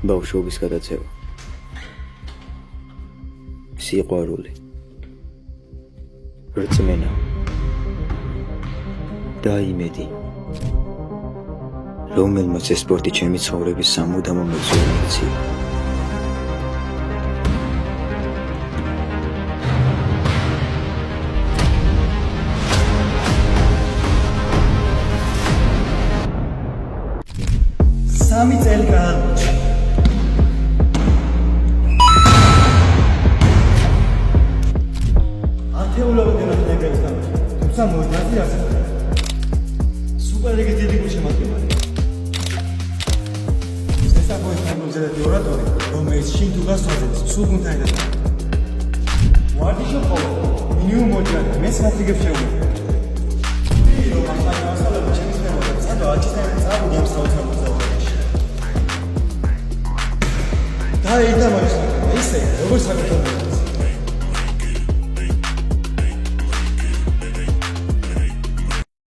ბავშვობის გადაცემა, სიყვარული, რწმენა და იმედი, რომელმაც ეს სპორტი ჩემი ცხოვრების სამუდამო მეგზური იქცია. სამი წელი გააგრძელა. ათეულობით ნაკრებს თამაშობ, თუმცა მოედანზე არცერთ. სუპერლიგის დიდი გულშემატკივარი. შესაძლოა გამოგზავნოთ ორატორი, რომელიც შინ თუ გასვაძებს სულ გუნდთან ერთად. ვარჯიშობ ხოლმე, მინიმუმ მოჭრა, მე საფრიგებს შევუდგე. რომ ახლა გავასწავლებ ჩემს მეგობრებს, სადო აჩისნაირად წავიდი ამ საოცარ და იდამაის ისე როგორ საკუთარ